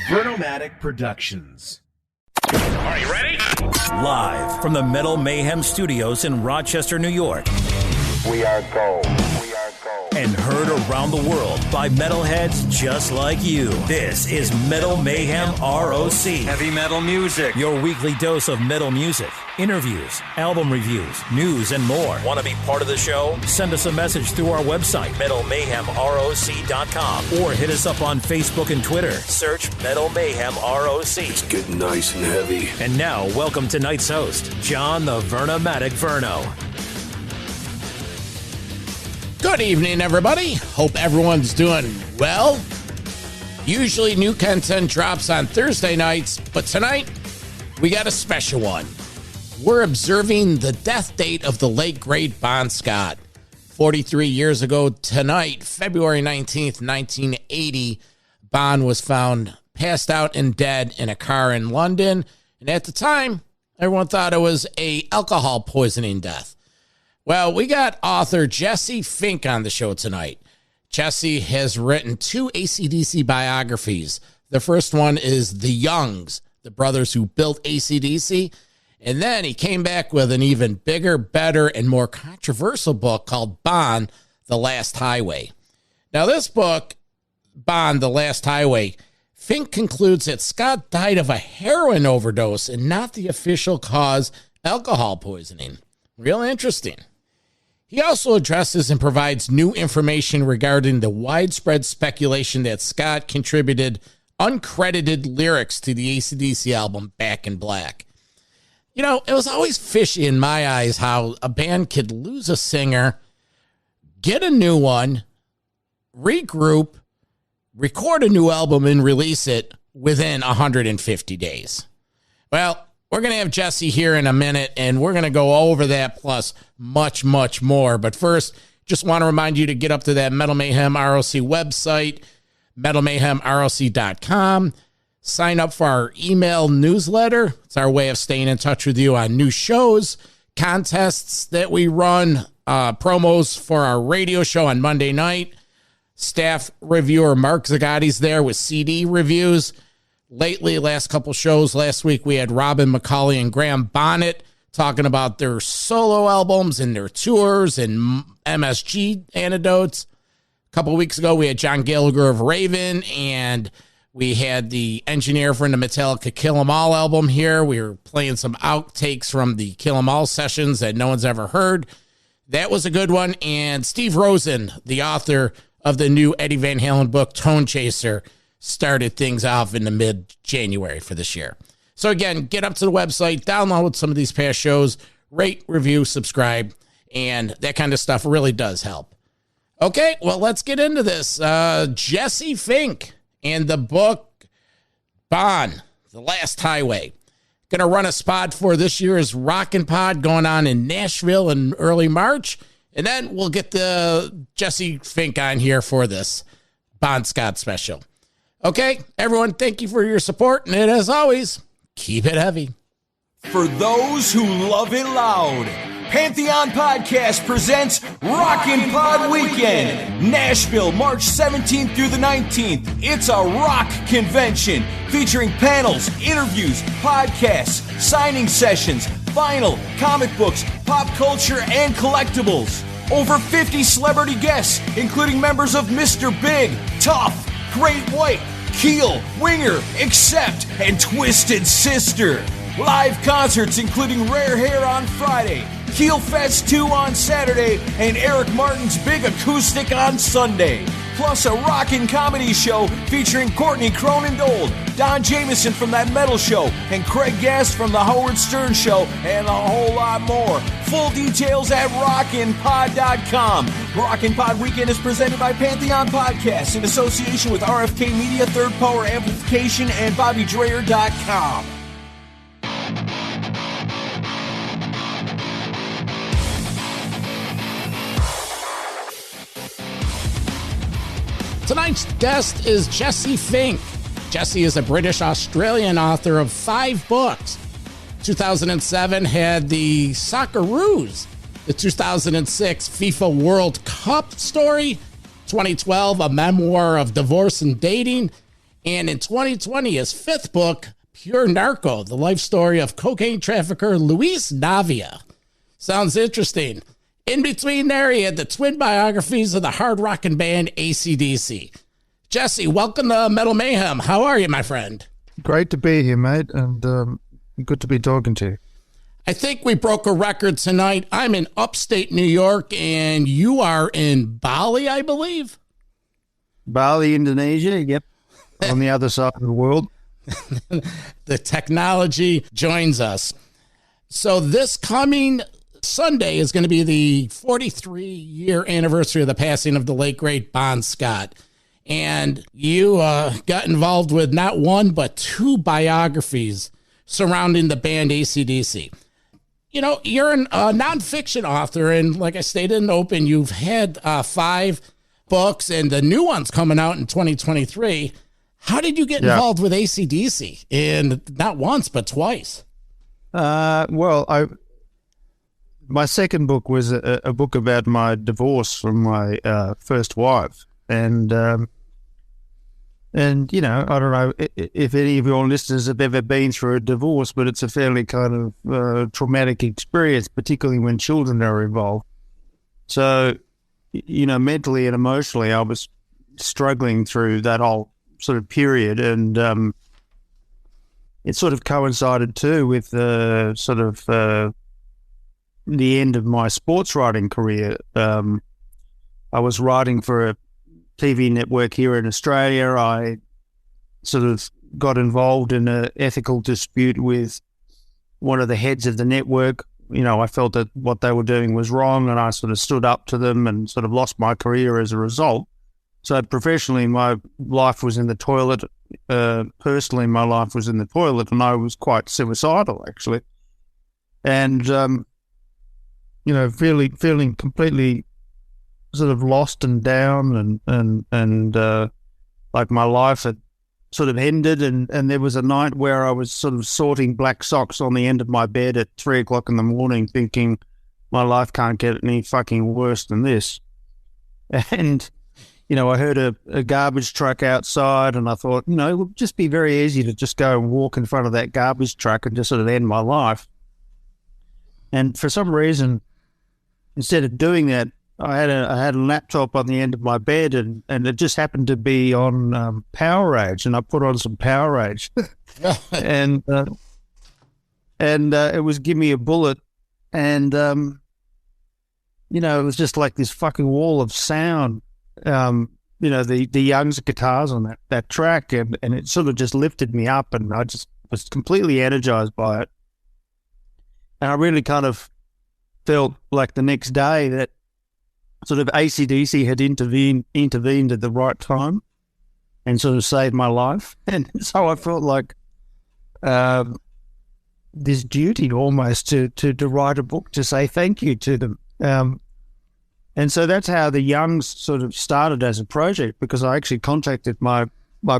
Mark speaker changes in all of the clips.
Speaker 1: Vernomatic Productions.
Speaker 2: Are you ready?
Speaker 3: Live from the Metal Mayhem Studios in Rochester, New York.
Speaker 4: We are gold.
Speaker 3: And heard around the world by metalheads just like you. This is Metal Mayhem ROC.
Speaker 2: Heavy metal music.
Speaker 3: Your weekly dose of metal music, interviews, album reviews, news, and more. Want to be part of the show? Send us a message through our website, metalmayhemroc.com, or hit us up on Facebook and Twitter. Search Metal Mayhem ROC.
Speaker 5: It's getting nice and heavy.
Speaker 3: And now, welcome tonight's host, John the Vernomatic Verno.
Speaker 6: Good evening, everybody. Hope everyone's doing well. Usually new content drops on Thursday nights, but tonight we got a special one. We're observing the death date of the late, great Bon Scott. 43 years ago tonight, February 19th, 1980, Bon was found passed out and dead in a car in London. And at the time, everyone thought it was an alcohol poisoning death. Well, we got author Jesse Fink on the show tonight. Jesse has written 2 ACDC biographies. The first one is The Youngs, the brothers who built ACDC. And then he came back with an even bigger, better, and more controversial book called Bon, The Last Highway. Now, this book, Bon, The Last Highway, Fink concludes that Scott died of a heroin overdose and not the official cause, alcohol poisoning. Real interesting. He also addresses and provides new information regarding the widespread speculation that Scott contributed uncredited lyrics to the ACDC album Back in Black. You know, it was always fishy in my eyes how a band could lose a singer, get a new one, regroup, record a new album, and release it within 150 days. Well, we're going to have Jesse here in a minute, and we're going to go over that plus much, much more. But first, just want to remind you to get up to that Metal Mayhem ROC website, metalmayhemroc.com. Sign up for our email newsletter. It's our way of staying in touch with you on new shows, contests that we run, promos for our radio show on Monday night. Staff reviewer Mark Zagotti's there with CD reviews. Lately, last couple shows, last week we had Robin McCauley and Graham Bonnet talking about their solo albums and their tours and MSG anecdotes. A couple weeks ago, we had John Gallagher of Raven, and we had the engineer from the Metallica Kill 'Em All album here. We were playing some outtakes from the Kill 'Em All sessions that no one's ever heard. That was a good one. And Steve Rosen, the author of the new Eddie Van Halen book, Tone Chaser, started things off in the mid-January for this year. So again, get up to the website, download some of these past shows, rate, review, subscribe, and that kind of stuff really does help. Okay, well, let's get into this. Jesse Fink and the book Bon, The Last Highway. Going to run a spot for this year's Rockin' Pod going on in Nashville in early March, and then we'll get the Jesse Fink on here for this Bon Scott special. Okay, everyone, thank you for your support, and as always, keep it heavy.
Speaker 7: For those who love it loud, Pantheon Podcast presents Rockin' Pod Weekend, Nashville, March 17th through the 19th. It's a rock convention featuring panels, interviews, podcasts, signing sessions, vinyl, comic books, pop culture, and collectibles. Over 50 celebrity guests, including members of Mr. Big, Tough, Great White, Keel, Winger, Accept, and Twisted Sister. Live concerts including Rare Hair on Friday, Keel Fest 2 on Saturday, and Eric Martin's Big Acoustic on Sunday. Plus a rockin' comedy show featuring Courtney Cronin-Dold, Don Jameson from That Metal Show, and Craig Gass from The Howard Stern Show, and a whole lot more. Full details at rockinpod.com. Rockin' Pod Weekend is presented by Pantheon Podcasts in association with RFK Media, Third Power Amplification, and BobbyDreyer.com.
Speaker 6: Tonight's guest is Jesse Fink. Jesse is a British-Australian author of 5 books. 2007 had the Socceroos, the 2006 FIFA World Cup story, 2012 a memoir of divorce and dating, And in 2020, his fifth book, Pure Narco, the life story of cocaine trafficker Luis Navia. Sounds interesting. In between there, he had the twin biographies of the hard rockin' band ACDC. Jesse, welcome to Metal Mayhem. How are you, my friend?
Speaker 8: Great to be here, mate, and good to be talking to you.
Speaker 6: I think we broke a record tonight. I'm in upstate New York, and you are in Bali, I believe?
Speaker 8: Bali, Indonesia, yep, on the other side of the world.
Speaker 6: The technology joins us. So this coming Sunday is going to be the 43-year anniversary of the passing of the late, great Bon Scott. And you got involved with not one, but two biographies surrounding the band AC/DC. You know, you're a nonfiction author, and like I stated in the open, you've had 5 books, and the new one's coming out in 2023. How did you get involved with AC/DC? And not once, but twice.
Speaker 8: Well, my second book was a book about my divorce from my first wife. And you know, I don't know if any of your listeners have ever been through a divorce, but it's a fairly kind of traumatic experience, particularly when children are involved. So, you know, mentally and emotionally, I was struggling through that whole sort of period, and it sort of coincided too with the end of my sports writing career. I was writing for a TV network here in Australia. I sort of got involved in an ethical dispute with one of the heads of the network. You know, I felt that what they were doing was wrong, and I sort of stood up to them and sort of lost my career as a result. So professionally, my life was in the toilet. Personally, my life was in the toilet, and I was quite suicidal, actually. And, you know, feeling completely sort of lost and down, and like my life had sort of ended. And there was a night where I was sort of sorting black socks on the end of my bed at 3 o'clock in the morning, thinking my life can't get any fucking worse than this. And, you know, I heard a garbage truck outside, and I thought, you know, it would just be very easy to just go and walk in front of that garbage truck and just sort of end my life. And for some reason, instead of doing that, I had a laptop on the end of my bed, and it just happened to be on Power Rage, and I put on some Power Rage, and it was Give Me a Bullet, and you know, it was just like this fucking wall of sound. You know, the Young's guitars on that track, and it sort of just lifted me up, and I just was completely energized by it. And I really kind of felt like the next day that sort of AC/DC had intervened at the right time and sort of saved my life. And so I felt like this duty almost to write a book to say thank you to them. And so that's how the Youngs sort of started as a project, because I actually contacted my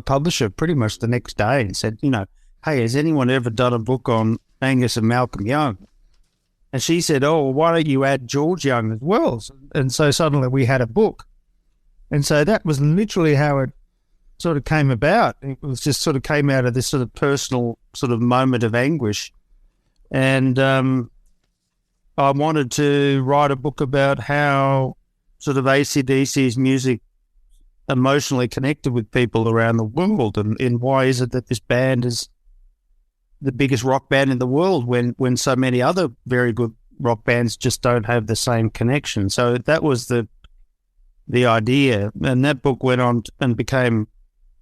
Speaker 8: publisher pretty much the next day and said, you know, hey, has anyone ever done a book on Angus and Malcolm Young? And she said, oh, well, why don't you add George Young as well? And so suddenly we had a book. And so that was literally how it sort of came about. It was just sort of came out of this sort of personal sort of moment of anguish. And I wanted to write a book about how sort of AC/DC's music emotionally connected with people around the world, and why is it that this band is the biggest rock band in the world when so many other very good rock bands just don't have the same connection. So that was the idea, and that book went on and became,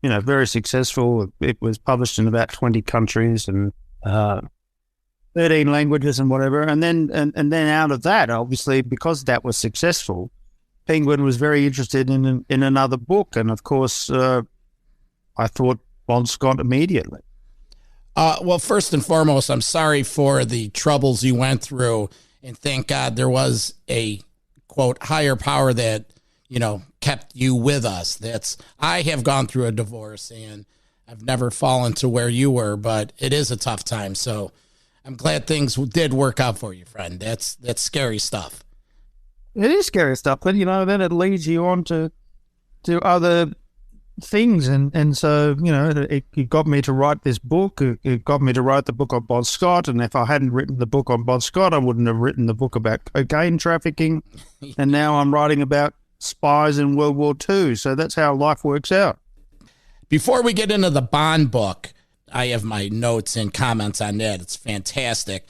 Speaker 8: you know, very successful. It was published in about 20 countries and 13 languages and whatever. And then out of that, obviously, because that was successful, Penguin was very interested in another book, and of course, I thought Bon Scott immediately.
Speaker 6: Well, first and foremost, I'm sorry for the troubles you went through, and thank God there was a, quote, higher power that, you know, kept you with us. I have gone through a divorce, and I've never fallen to where you were, but it is a tough time. So I'm glad things did work out for you, friend. That's scary stuff.
Speaker 8: It is scary stuff, but, you know, then it leads you on to other things. And so, it got me to write this book. It got me to write the book on Bon Scott. And if I hadn't written the book on Bon Scott, I wouldn't have written the book about cocaine trafficking. And now I'm writing about spies in World War II. So that's how life works out.
Speaker 6: Before we get into the Bond book, I have my notes and comments on that. It's fantastic.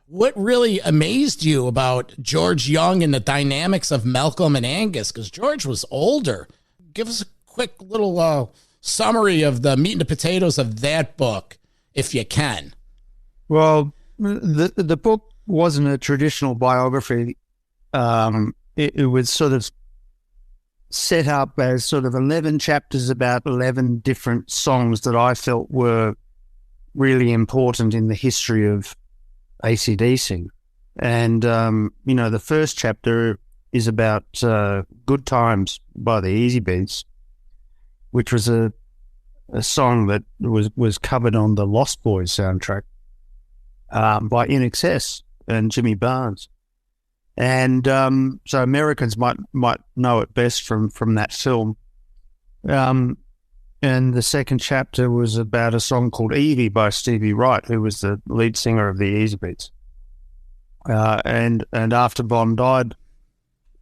Speaker 6: What really amazed you about George Young and the dynamics of Malcolm and Angus? Because George was older. Give us a quick little summary of the meat and the potatoes of that book, if you can.
Speaker 8: Well, the book wasn't a traditional biography. It was sort of set up as sort of 11 chapters about 11 different songs that I felt were really important in the history of ACDC. And, the first chapter is about Good Times by the Easy Beats, which was a song that was covered on the Lost Boys soundtrack by In Excess and Jimmy Barnes. And so Americans might know it best from that film. And the second chapter was about a song called Evie by Stevie Wright, who was the lead singer of the Easy Beats. And after Bon died,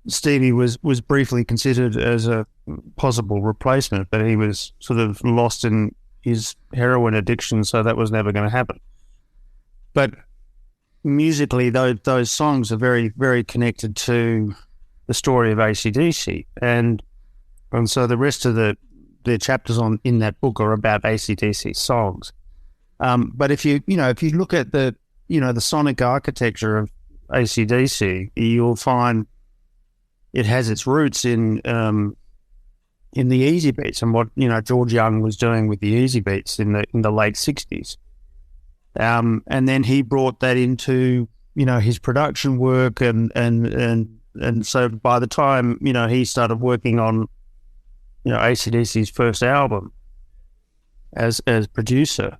Speaker 8: Stevie was briefly considered as a possible replacement, but he was sort of lost in his heroin addiction, so that was never going to happen. But musically, those songs are very, very connected to the story of AC/DC, and so the rest of the chapters in that book are about AC/DC songs. But if you look at the sonic architecture of AC/DC, you'll find it has its roots in the Easy Beats and what George Young was doing with the Easy Beats in the late '60s. And then he brought that into, his production work, and so by the time, he started working on, AC/DC's first album as producer,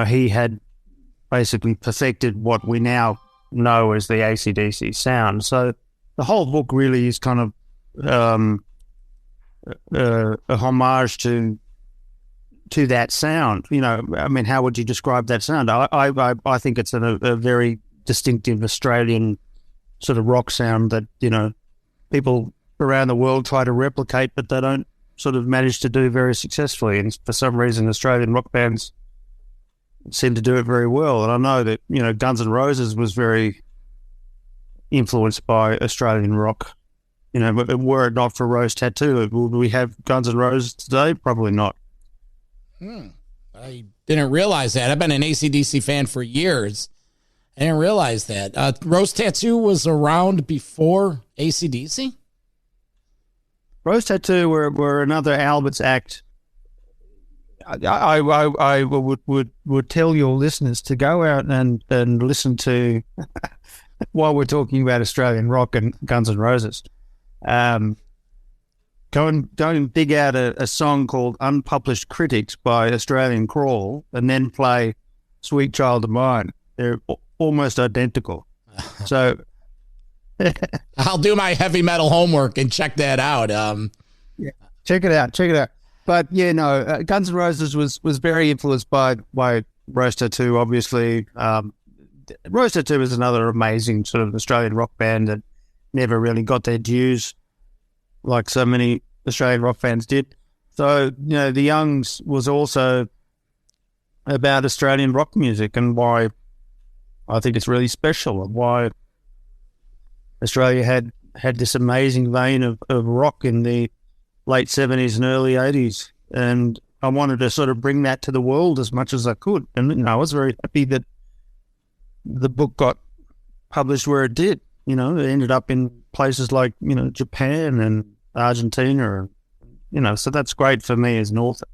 Speaker 8: he had basically perfected what we now know as the AC/DC sound. So the whole book really is kind of a homage to that sound. How would you describe that sound? I think it's a very distinctive Australian sort of rock sound that, people around the world try to replicate, but they don't sort of manage to do very successfully. And for some reason, Australian rock bands seem to do it very well. And I know that, Guns N' Roses was very influenced by Australian rock. But were it not for Rose Tattoo, would we have Guns N' Roses today? Probably not.
Speaker 6: I didn't realize that. I've been an AC/DC fan for years. I didn't realize that. Rose Tattoo was around before AC/DC?
Speaker 8: Rose Tattoo were another Albert's act. I would tell your listeners to go out and listen to, while we're talking about Australian rock and Guns N' Roses, go and dig out a song called Unpublished Critics by Australian Crawl, and then play Sweet Child of Mine. They're almost identical. So
Speaker 6: I'll do my heavy metal homework and check that out.
Speaker 8: Yeah, check it out. But Guns N' Roses was very influenced by Rose Tattoo, obviously. Rose Tattoo is another amazing sort of Australian rock band that never really got their dues like so many Australian rock fans did. So, The Youngs was also about Australian rock music and why I think it's really special, and why Australia had this amazing vein of rock in the late 70s and early 80s. And I wanted to sort of bring that to the world as much as I could. And I was very happy that the book got published where it did. It ended up in places like, Japan and Argentina. So that's great for me as an author.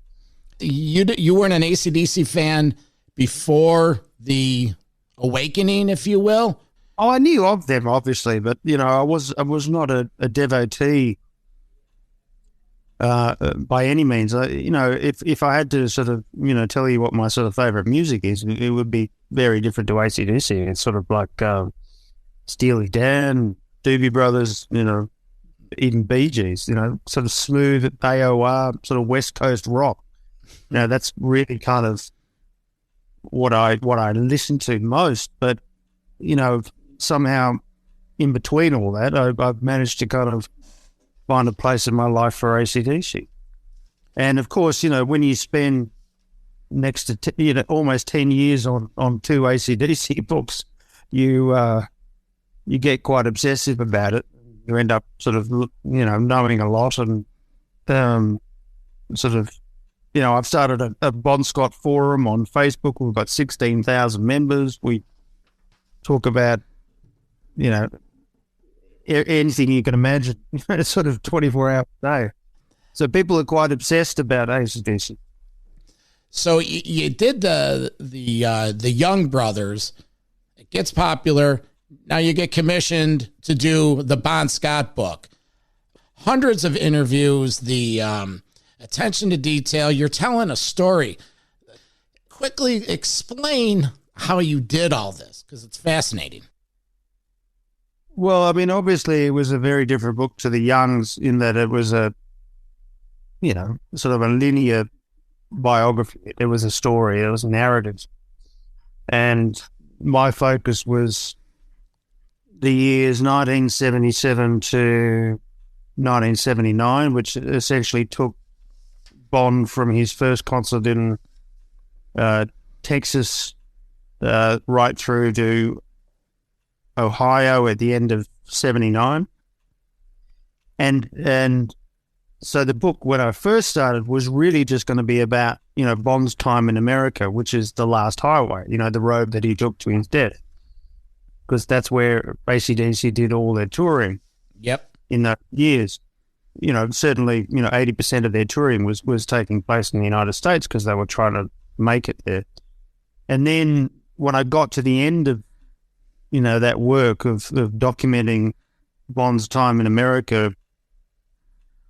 Speaker 6: You weren't an AC/DC fan before the awakening, if you will?
Speaker 8: Oh, I knew of them, obviously, but, I was not a devotee by any means. If I had to sort of, tell you what my sort of favorite music is, it would be very different to AC/DC. It's sort of like Steely Dan, Doobie Brothers, even Bee Gees, sort of smooth AOR, sort of West Coast rock. That's really kind of what I listen to most. But, somehow in between all that, I've managed to kind of find a place in my life for AC/DC. And of course, when you spend next to almost 10 years on two AC/DC books, you get quite obsessive about it. You end up sort of knowing a lot, and sort of I've started a Bon Scott forum on Facebook. We've got 16,000 members. We talk about anything you can imagine, sort of 24 hours a day. So people are quite obsessed about AC/DC.
Speaker 6: So you did the Young Brothers. It gets popular. Now you get commissioned to do the Bon Scott book. Hundreds of interviews, the attention to detail. You're telling a story. Quickly explain how you did all this, because it's fascinating.
Speaker 8: Well, I mean, obviously it was a very different book to the Youngs in that it was a, sort of a linear biography. It was a story. It was a narrative. And my focus was the years 1977 to 1979, which essentially took Bon from his first concert in Texas right through to Ohio at the end of 79. And so the book, when I first started, was really just going to be about, Bon's time in America, which is the last highway, the road that he took to his death. Because that's where AC/DC did all their touring.
Speaker 6: Yep.
Speaker 8: In those years. Certainly, 80% of their touring was taking place in the United States because they were trying to make it there. And then when I got to the end of, that work of documenting Bon's time in America,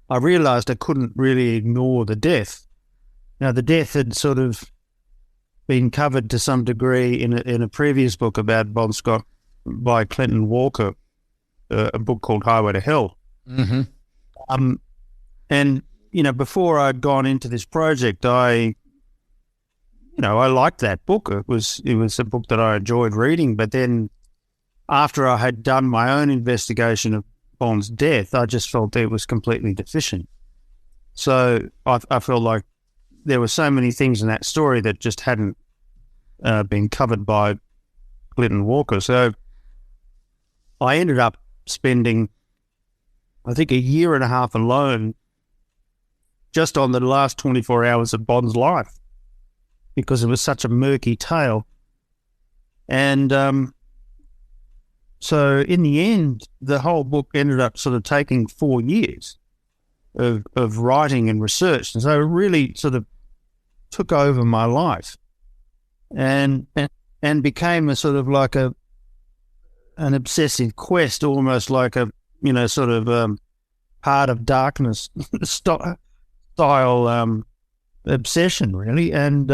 Speaker 8: I realized I couldn't really ignore the death. Now, the death had sort of been covered to some degree in a previous book about Bon Scott by Clinton Walker, a book called Highway to Hell.
Speaker 6: Mm-hmm.
Speaker 8: And, before I'd gone into this project, I liked that book. It was a book that I enjoyed reading, but then after I had done my own investigation of Bon's death, I just felt it was completely deficient. So I felt like there were so many things in that story that just hadn't been covered by Clinton Walker. So I ended up spending, I think, a year and a half alone just on the last 24 hours of Bon's life because it was such a murky tale. And so in the end, the whole book ended up sort of taking 4 years of writing and research. And so it really sort of took over my life and became a sort of like an obsessive quest, almost like a, sort of Heart of Darkness style obsession, really. And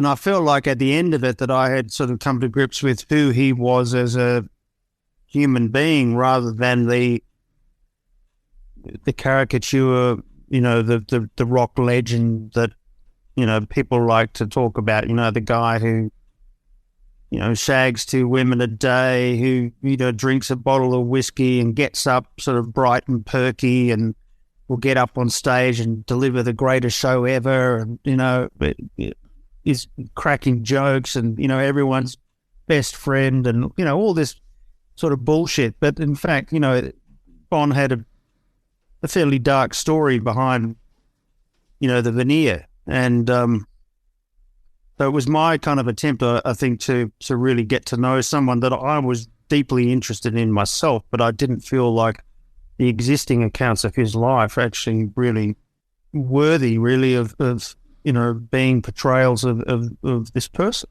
Speaker 8: I felt like at the end of it that I had sort of come to grips with who he was as a human being rather than the caricature, the rock legend that, people like to talk about, the guy who, shags 2 women a day, who, drinks a bottle of whiskey and gets up sort of bright and perky and will get up on stage and deliver the greatest show ever and, is cracking jokes and, everyone's best friend and, all this sort of bullshit. But in fact, Bon had a fairly dark story behind, the veneer. And so it was my kind of attempt, I think, to really get to know someone that I was deeply interested in myself, but I didn't feel like the existing accounts of his life actually really worthy, really, of being portrayals of this person.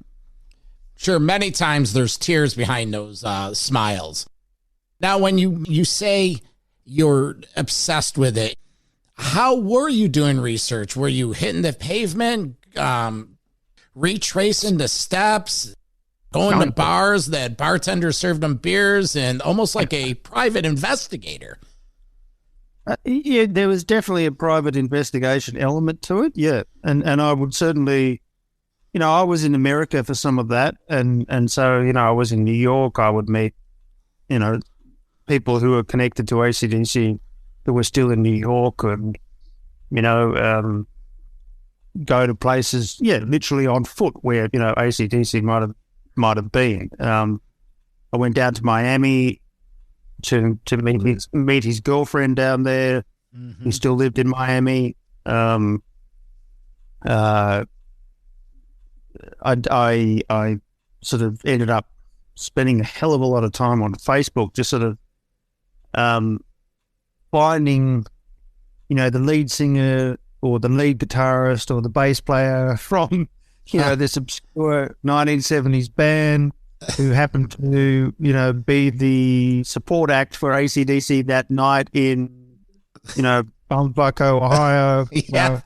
Speaker 6: Sure, many times there's tears behind those smiles. Now, when you say you're obsessed with it, how were you doing research? Were you hitting the pavement, retracing the steps? going to bars that bartenders served them beers and almost like a private investigator.
Speaker 8: Yeah, there was definitely a private investigation element to it, yeah. And I would certainly, I was in America for some of that, and so, I was in New York. I would meet, people who were connected to ACDC who were still in New York and, go to places, literally on foot where, ACDC might have been. I went down to Miami to meet his girlfriend down there. Mm-hmm. He still lived in Miami. I sort of ended up spending a hell of a lot of time on Facebook, just sort of finding, the lead singer or the lead guitarist or the bass player from, this obscure 1970s band who happened to, be the support act for AC/DC that night in, Bonfire, Ohio.
Speaker 6: Yeah.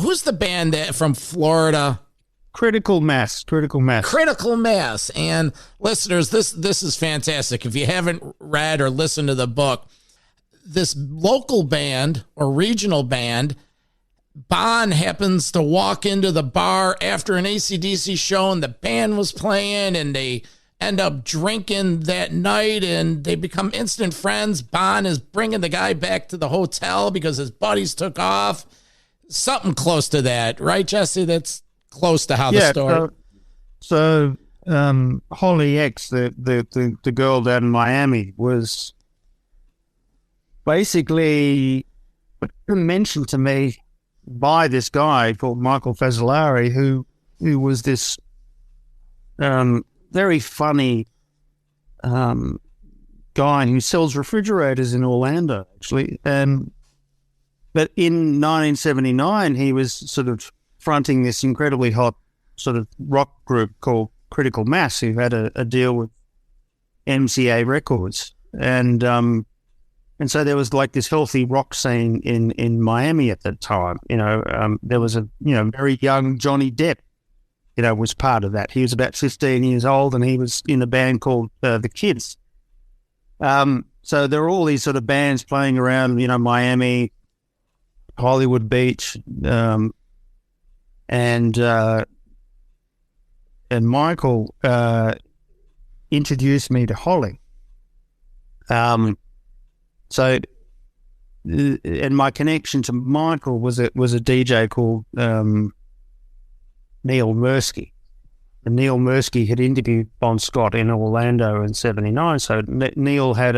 Speaker 6: Who's the band from Florida?
Speaker 8: Critical Mass.
Speaker 6: And listeners, this is fantastic. If you haven't read or listened to the book, this local band or regional band, Bon happens to walk into the bar after an AC/DC show and the band was playing, and they end up drinking that night and they become instant friends. Bon is bringing the guy back to the hotel because his buddies took off. Something close to that, right, Jesse? That's close to how the story.
Speaker 8: So Holly X, the girl down in Miami, was basically mentioned to me by this guy called Michael Fazzolari, who was this very funny guy who sells refrigerators in Orlando, actually. But in 1979, he was sort of fronting this incredibly hot sort of rock group called Critical Mass, who had a deal with MCA Records. And so there was like this healthy rock scene in Miami at that time. There was a, very young Johnny Depp, was part of that. He was about 15 years old and he was in a band called The Kids. So there were all these sort of bands playing around, Miami, Hollywood Beach, and Michael introduced me to Holly. So, and my connection to Michael was a DJ called Neil Mursky. And Neil Mursky had interviewed Bon Scott in Orlando in 79. So Neil had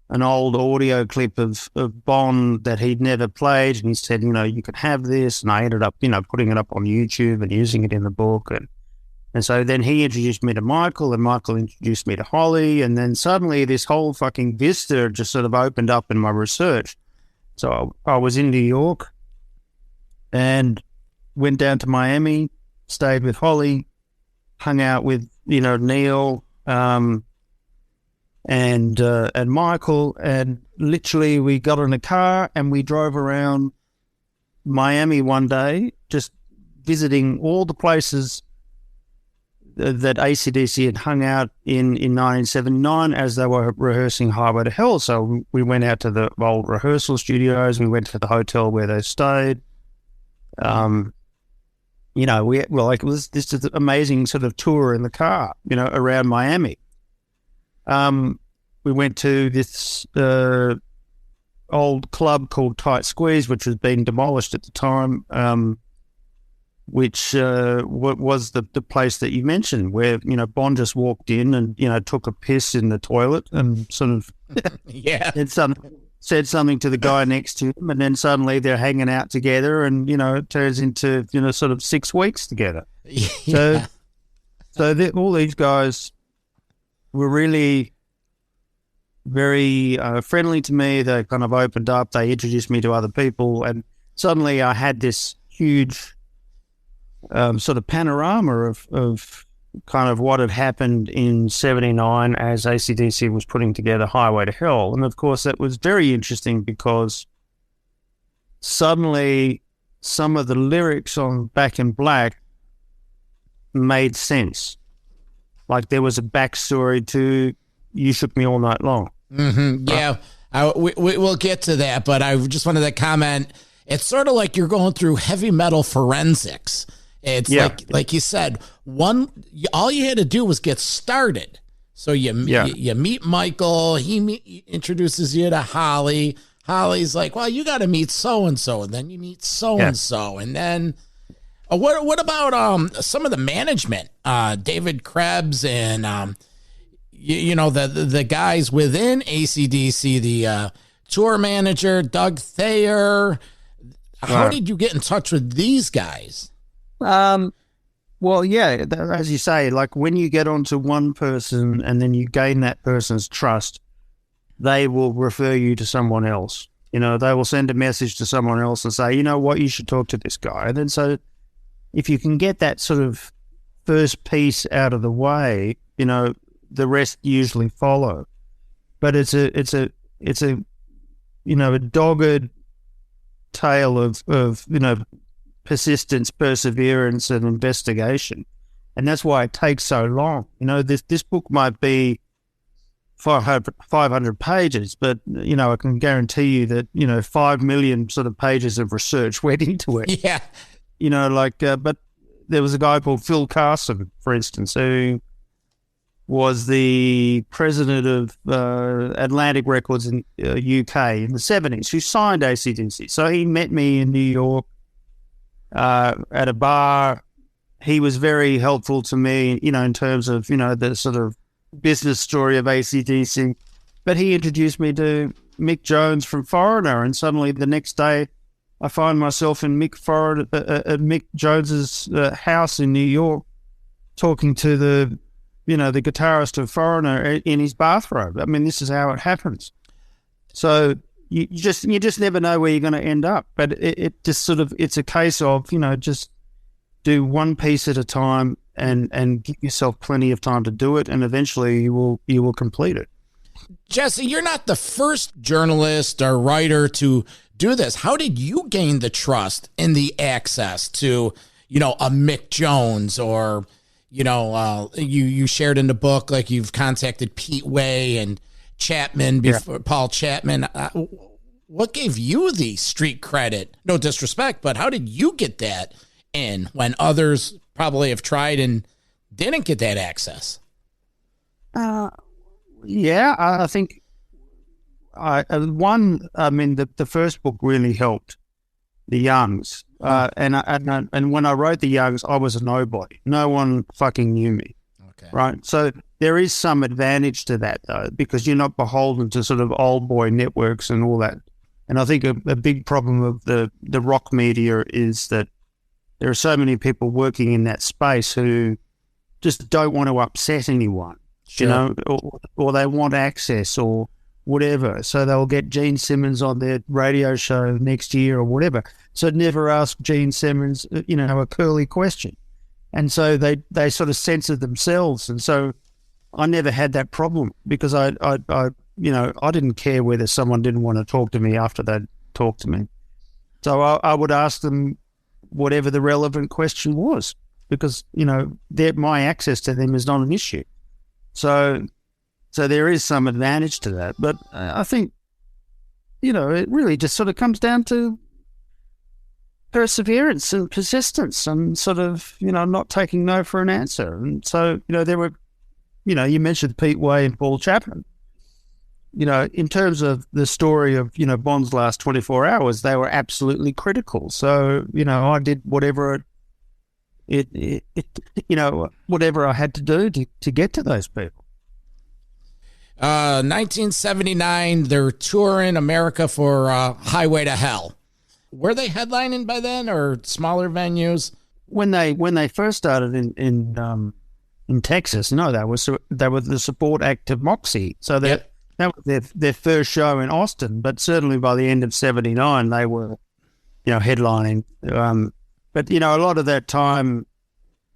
Speaker 8: an old audio clip of Bon that he'd never played, and he said, you can have this. And I ended up, putting it up on YouTube and using it in the book. And so then he introduced me to Michael, and Michael introduced me to Holly, and then suddenly this whole fucking vista just sort of opened up in my research. So I was in New York and went down to Miami, stayed with Holly, hung out with, Neil and Michael, and literally we got in a car and we drove around Miami one day, just visiting all the places that AC/DC had hung out in 1979 as they were rehearsing Highway to Hell. So we went out to the old rehearsal studios. We went to the hotel where they stayed. It was this amazing sort of tour in the car, around Miami. We went to this old club called Tight Squeeze, which was being demolished at the time. Which was the place that you mentioned, where Bon just walked in and took a piss in the toilet and sort of said something to the guy next to him, and then suddenly they're hanging out together, and it turns into sort of 6 weeks together. Yeah. So all these guys were really very friendly to me. They kind of opened up. They introduced me to other people, and suddenly I had this huge sort of panorama of kind of what had happened in 79 as AC/DC was putting together Highway to Hell. And of course that was very interesting because suddenly some of the lyrics on Back in Black made sense. Like there was a backstory to You Shook Me All Night Long.
Speaker 6: Mm-hmm. Yeah, we'll get to that, but I just wanted to comment. It's sort of like you're going through heavy metal forensics. It's like you said, all you had to do was get started. So you meet Michael. He introduces you to Holly. Holly's like, well, you got to meet so-and-so. And then you meet so-and-so. And then what about some of the management? David Krebs and, the guys within ACDC, the tour manager, Doug Thayer. How did you get in touch with these guys?
Speaker 8: Well, yeah, as you say, like when you get onto one person and then you gain that person's trust, they will refer you to someone else. They will send a message to someone else and say, you know what, you should talk to this guy. And then so if you can get that sort of first piece out of the way, the rest usually follow. But it's a dogged tale of persistence, perseverance, and investigation. And that's why it takes so long. This book might be 500 pages, but, I can guarantee you that, 5 million sort of pages of research went into it.
Speaker 6: Yeah.
Speaker 8: But there was a guy called Phil Carson, for instance, who was the president of Atlantic Records in UK in the 70s, who signed ACDC. So he met me in New York at a bar. He was very helpful to me, in terms of, the sort of business story of ACDC. But he introduced me to Mick Jones from Foreigner, and suddenly the next day I find myself in Mick Jones's house in New York talking to the guitarist of Foreigner in his bathrobe. I mean, this is how it happens. So you just never know where you're going to end up. But it just sort of, it's a case of, just do one piece at a time and give yourself plenty of time to do it, and eventually you will complete it.
Speaker 6: Jesse, you're not the first journalist or writer to do this. How did you gain the trust and the access to, a Mick Jones, or, you shared in the book, like you've contacted Pete Way and Chapman before, Paul Chapman. What gave you the street credit? No disrespect, but how did you get that in when others probably have tried and didn't get that access?
Speaker 8: I think the first book really helped the Youngs. And when I wrote the Youngs, I was a nobody. No one fucking knew me. Okay. Right. So there is some advantage to that, though, because you're not beholden to sort of old boy networks and all that. And I think a big problem of the rock media is that there are so many people working in that space who just don't want to upset anyone,
Speaker 6: sure.
Speaker 8: Or they want access or whatever. So they'll get Gene Simmons on their radio show next year or whatever. So never ask Gene Simmons, a curly question. And so they sort of censor themselves. And so I never had that problem because I didn't care whether someone didn't want to talk to me after they'd talked to me. So I would ask them whatever the relevant question was, because, my access to them is not an issue. So there is some advantage to that. But I think, it really just sort of comes down to perseverance and persistence and sort of, not taking no for an answer. And so, there were, you mentioned Pete Way and Paul Chapman. In terms of the story of, Bond's last 24 hours, they were absolutely critical. So, I did whatever whatever I had to do to get to those people.
Speaker 6: 1979, they're touring America for Highway to Hell. Were they headlining by then, or smaller venues?
Speaker 8: When they first started in Texas, no, they were the support act of Moxie. So that was their first show in Austin. But certainly by the end of '79, they were, headlining. But a lot of that time,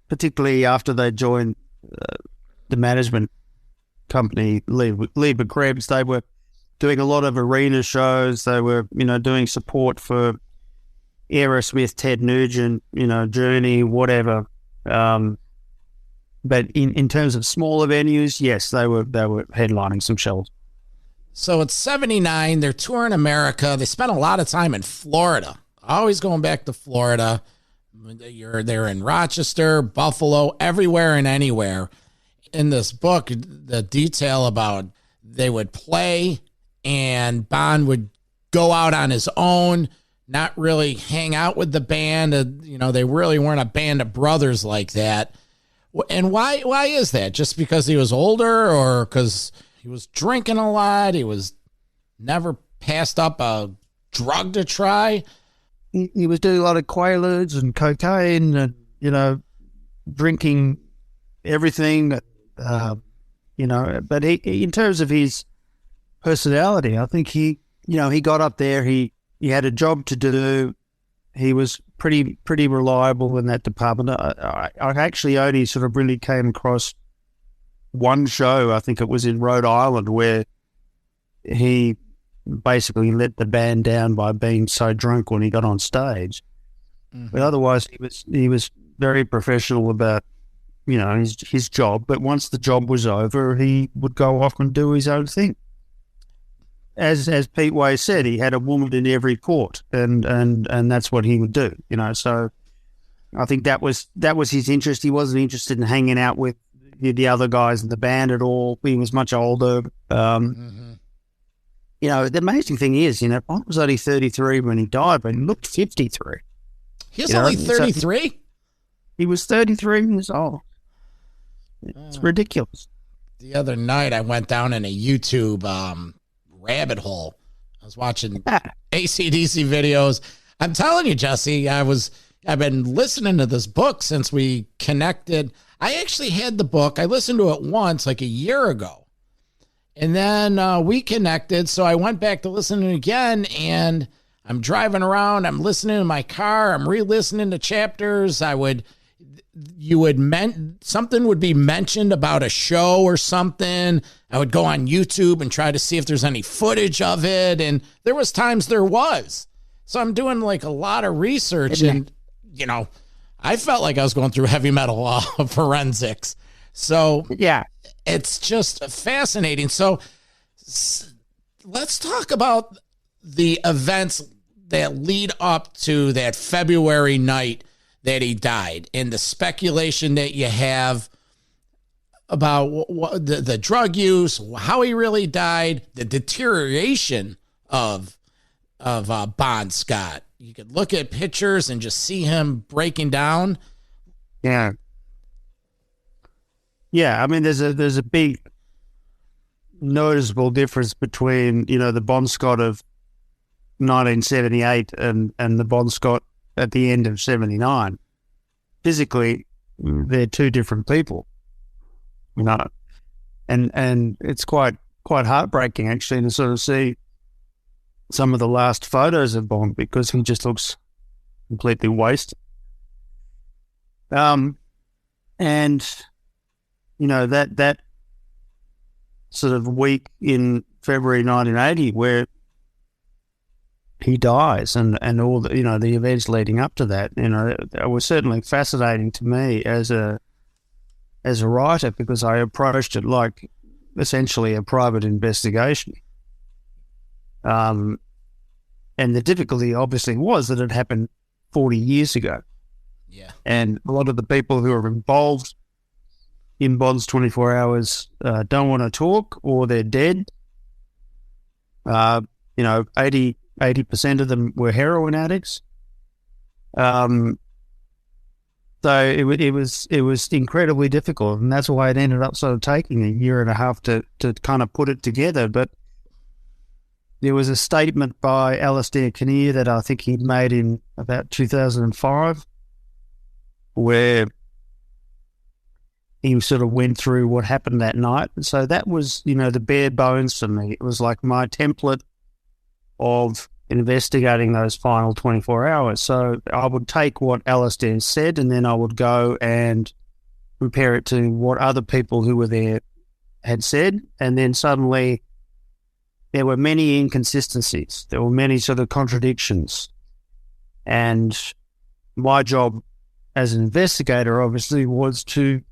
Speaker 8: particularly after they joined the management company, Lieber Krebs, they were doing a lot of arena shows. They were, doing support for Aerosmith, Ted Nugent, Journey, whatever. but in terms of smaller venues, yes, they were headlining some shows.
Speaker 6: So it's 79. They're touring America. They spent a lot of time in Florida, always going back to Florida. They're in Rochester, Buffalo, everywhere and anywhere. In this book, the detail about they would play and Bon would go out on his own, not really hang out with the band. They really weren't a band of brothers like that. And why is that? Just because he was older, or because he was drinking a lot? He was never passed up a drug to try?
Speaker 8: He was doing a lot of Quaaludes and cocaine and, drinking everything, but in terms of his personality, I think he got up there, he had a job to do. He was pretty reliable in that department. I actually only sort of really came across one show, I think it was in Rhode Island, where he basically let the band down by being so drunk when he got on stage. Mm-hmm. But otherwise, he was very professional about, his job. But once the job was over, he would go off and do his own thing. As Pete Way said, he had a woman in every port, and that's what he would do. So I think that was his interest. He wasn't interested in hanging out with the other guys in the band at all. He was much older. Mm-hmm. The amazing thing is, Bon was only 33 when he died, but he looked 53.
Speaker 6: He's only 33?
Speaker 8: So he was 33 years old. It's ridiculous.
Speaker 6: The other night, I went down in a YouTube rabbit hole. I was watching ACDC videos. I'm telling you, Jesse, I've been listening to this book since we connected. I actually had the book. I listened to it once, like a year ago. And then we connected, so I went back to listen to it again, and I'm driving around, I'm listening in my car, I'm re-listening to chapters. Something would be mentioned about a show or something. I would go on YouTube and try to see if there's any footage of it, and there was times there was. So I'm doing like a lot of research, and I felt like I was going through heavy metal forensics. So
Speaker 8: yeah,
Speaker 6: it's just fascinating. So let's talk about the events that lead up to that February night that he died, and the speculation that you have about the drug use, how he really died, the deterioration of Bon Scott. You could look at pictures and just see him breaking down.
Speaker 8: Yeah. Yeah, I mean, there's a big noticeable difference between, the Bon Scott of 1978 and the Bon Scott at the end of 79. Physically, they're two different people, and it's quite heartbreaking actually to sort of see some of the last photos of Bon, because he just looks completely wasted. And that sort of week in February 1980 where he dies and all the, the events leading up to that, it was certainly fascinating to me as a writer, because I approached it like essentially a private investigation. And the difficulty obviously was that it happened 40 years ago.
Speaker 6: Yeah. And
Speaker 8: a lot of the people who are involved in Bon's 24 Hours don't want to talk, or they're dead. 80% of them were heroin addicts. So it was incredibly difficult, and that's why it ended up sort of taking a year and a half to kind of put it together. But there was a statement by Alistair Kinnear that I think he'd made in about 2005, where he sort of went through what happened that night. So that was, the bare bones for me. It was like my template of investigating those final 24 hours. So I would take what Alistair said, and then I would go and compare it to what other people who were there had said. And then suddenly there were many inconsistencies. There were many sort of contradictions. And my job as an investigator, obviously, was to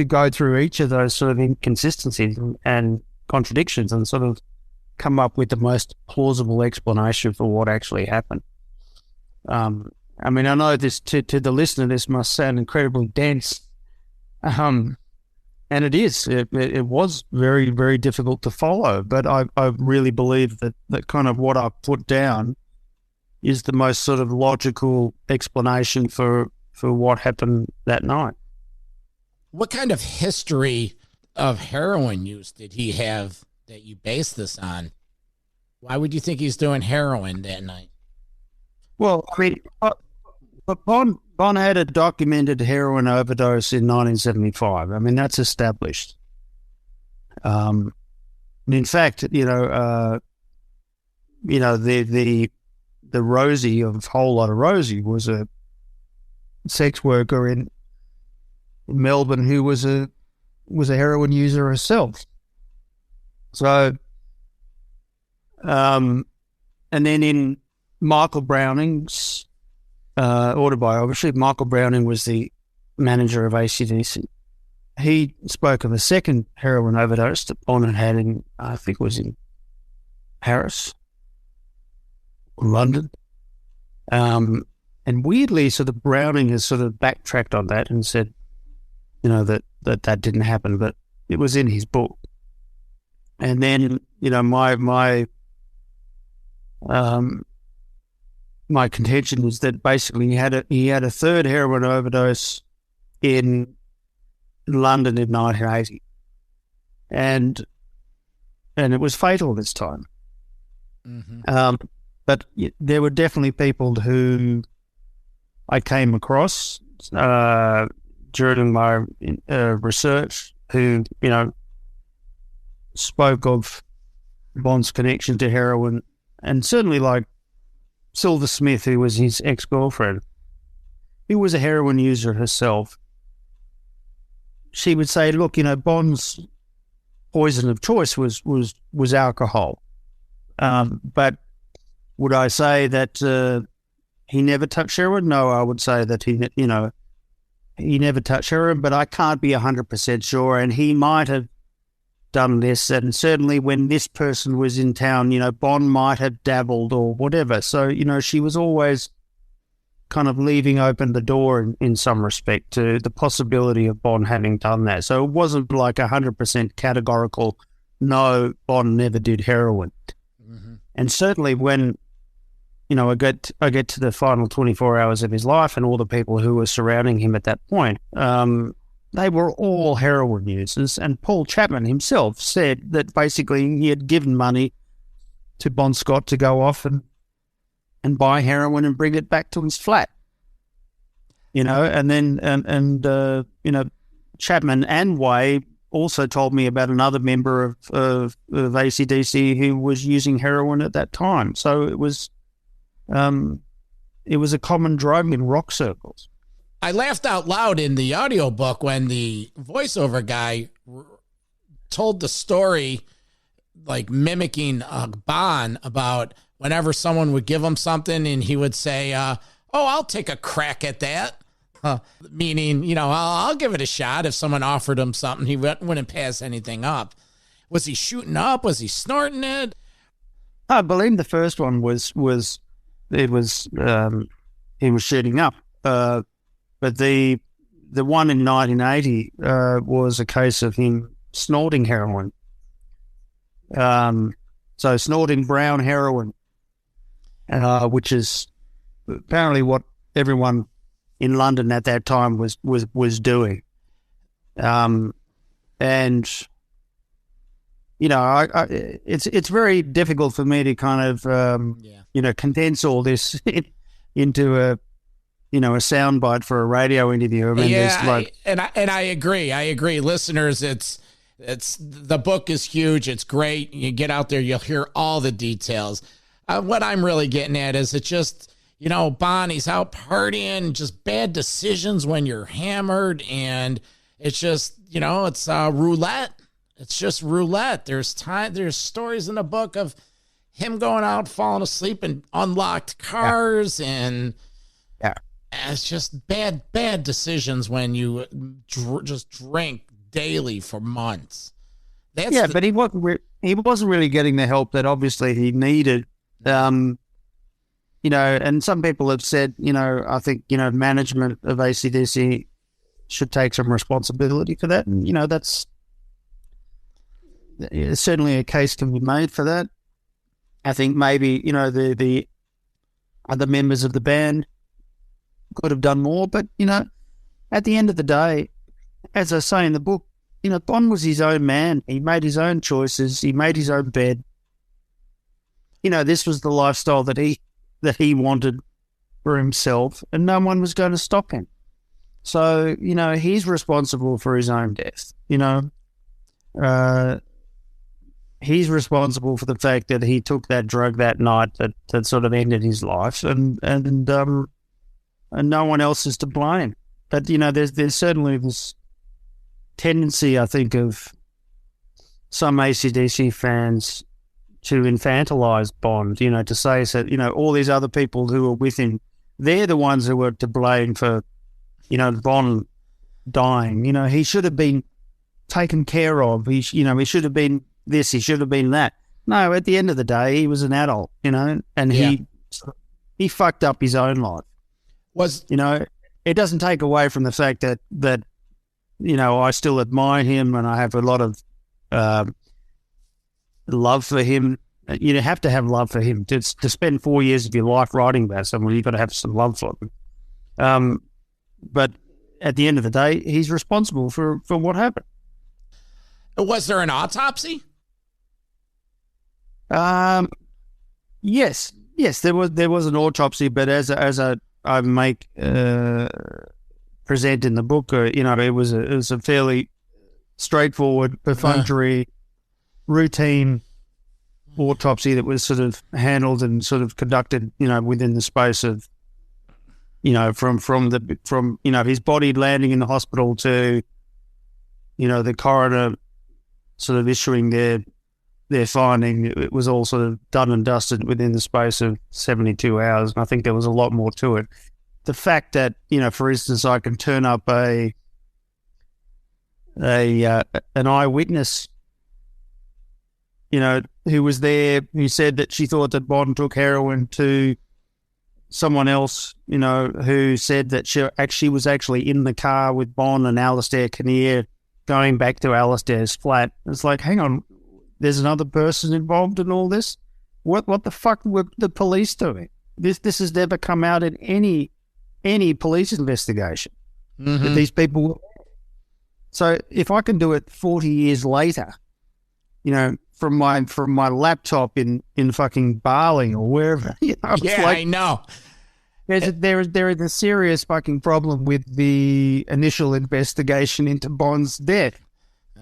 Speaker 8: go through each of those sort of inconsistencies and contradictions and sort of come up with the most plausible explanation for what actually happened. I mean, I know this to the listener, this must sound incredibly dense, and it is. It was very, very difficult to follow, but I really believe that kind of what I've put down is the most sort of logical explanation for what happened that night.
Speaker 6: What kind of history of heroin use did he have that you base this on? Why would you think he's doing heroin that night?
Speaker 8: Well, I mean, but Bon had a documented heroin overdose in 1975. I mean, that's established. In fact, the Rosie of Whole Lotta Rosie was a sex worker in Melbourne who was a heroin user herself. So, and then in Michael Browning's autobiography, Michael Browning was the manager of ACDC. He spoke of a second heroin overdose that Bon had in, I think it was in Paris or London. And weirdly, sort of Browning has sort of backtracked on that and said, that didn't happen, but it was in his book. And then, my contention was that basically he had a third heroin overdose in London in 1980, and it was fatal this time. Mm-hmm. But there were definitely people who I came across during my research who spoke of Bon's connection to heroin, and certainly like Silver Smith, who was his ex-girlfriend, who was a heroin user herself. She would say, look, Bon's poison of choice was alcohol. But would I say that he never touched heroin? No, I would say that he never touched heroin, but I can't be 100% sure. And he might have done this, and certainly when this person was in town, Bon might have dabbled or whatever. So, she was always kind of leaving open the door in some respect to the possibility of Bon having done that. So it wasn't like 100% categorical, no, Bon never did heroin. Mm-hmm. And certainly when, I get to the final 24 hours of his life and all the people who were surrounding him at that point, they were all heroin users, and Paul Chapman himself said that basically he had given money to Bon Scott to go off and buy heroin and bring it back to his flat. And then Chapman and Way also told me about another member of ACDC who was using heroin at that time. So it was a common drug in rock circles.
Speaker 6: I laughed out loud in the audiobook when the voiceover guy told the story, like mimicking Bon, about whenever someone would give him something and he would say, I'll take a crack at that. Meaning, I'll give it a shot. If someone offered him something, he wouldn't pass anything up. Was he shooting up? Was he snorting it?
Speaker 8: I believe the first one was he was shooting up. But the one in 1980 was a case of him snorting heroin. So snorting brown heroin, which is apparently what everyone in London at that time was doing. And it's very difficult for me to kind of condense all this into a soundbite for a radio interview. I mean,
Speaker 6: I agree. Listeners, it's the book is huge. It's great. You get out there, you'll hear all the details. What I'm really getting at is it's just, Bonnie's out partying, just bad decisions when you're hammered, and it's just, it's roulette. It's just roulette. There's stories in the book of him going out, falling asleep in unlocked cars, and it's just bad decisions when you just drink daily for months.
Speaker 8: But he wasn't really getting the help that obviously he needed. And some people have said, I think, management of ACDC should take some responsibility for that. And, that's certainly a case can be made for that. I think maybe, the other members of the band could have done more. But, at the end of the day, as I say in the book, Bon was his own man. He made his own choices. He made his own bed. This was the lifestyle that he wanted for himself, and no one was going to stop him. So, he's responsible for his own death. He's responsible for the fact that he took that drug that night that sort of ended his life, and no one else is to blame. But, there's certainly this tendency, I think, of some AC/DC fans to infantilize Bond, to say that, all these other people who were with him, they're the ones who were to blame for, Bond dying. He should have been taken care of. He should have been this, he should have been that. No, at the end of the day, he was an adult, and he fucked up his own life. It doesn't take away from the fact that I still admire him and I have a lot of love for him. You have to have love for him. To spend 4 years of your life writing about someone, you've got to have some love for him. But at the end of the day, he's responsible for what happened.
Speaker 6: Was there an autopsy?
Speaker 8: Yes, there was an autopsy, but as I make present in the book, it was a fairly straightforward, perfunctory, routine autopsy that was sort of handled and sort of conducted, within the space of, from his body landing in the hospital to, the coroner sort of issuing their finding. It was all sort of done and dusted within the space of 72 hours. And I think there was a lot more to it. The fact that, for instance, I can turn up an eyewitness, who was there, who said that she thought that Bond took heroin, to someone else, who said that she was actually in the car with Bond and Alistair Kinnear going back to Alistair's flat. It's like, hang on, there's another person involved in all this? What the fuck were the police doing? This has never come out in any police investigation that these people were. So if I can do it 40 years later, from my laptop in fucking Bali or wherever,
Speaker 6: I know.
Speaker 8: There is a serious fucking problem with the initial investigation into Bond's death,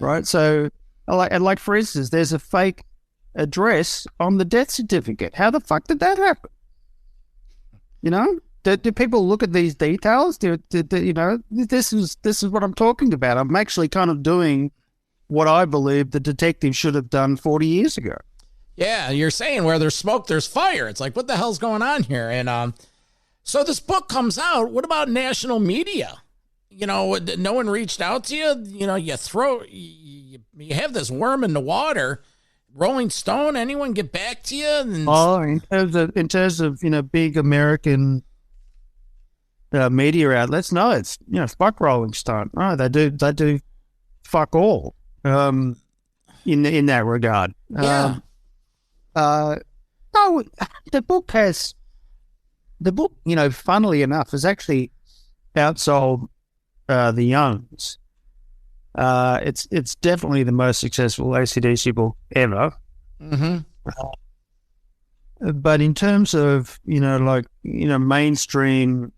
Speaker 8: right? So, like for instance, there's a fake address on the death certificate. How the fuck did that happen? Do people look at these details? This is what I'm talking about. I'm actually kind of doing what I believe the detective should have done 40 years ago.
Speaker 6: Yeah, you're saying where there's smoke, there's fire. It's like, what the hell's going on here? And so this book comes out. What about national media? No one reached out to you. You have this worm in the water. Rolling Stone, anyone get back to you?
Speaker 8: In terms of big American media outlets, no, it's fuck Rolling Stone. No, they do fuck all in that regard.
Speaker 6: Yeah.
Speaker 8: No, the book, funnily enough, has actually outsold the Youngs. It's definitely the most successful AC/DC book ever.
Speaker 6: Mm-hmm.
Speaker 8: But in terms of mainstream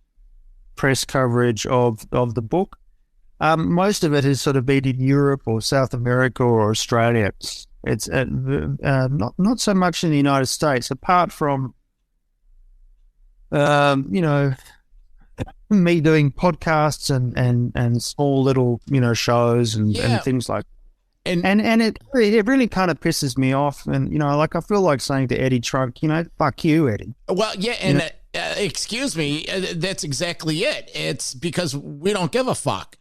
Speaker 8: press coverage of the book, most of it has sort of been in Europe or South America or Australia. It's not so much in the United States, apart from me doing podcasts and small little shows and things like that. And it really kind of pisses me off. And I feel like saying to Eddie Trunk, fuck you, Eddie.
Speaker 6: Well, yeah, and excuse me, that's exactly it. It's because we don't give a fuck.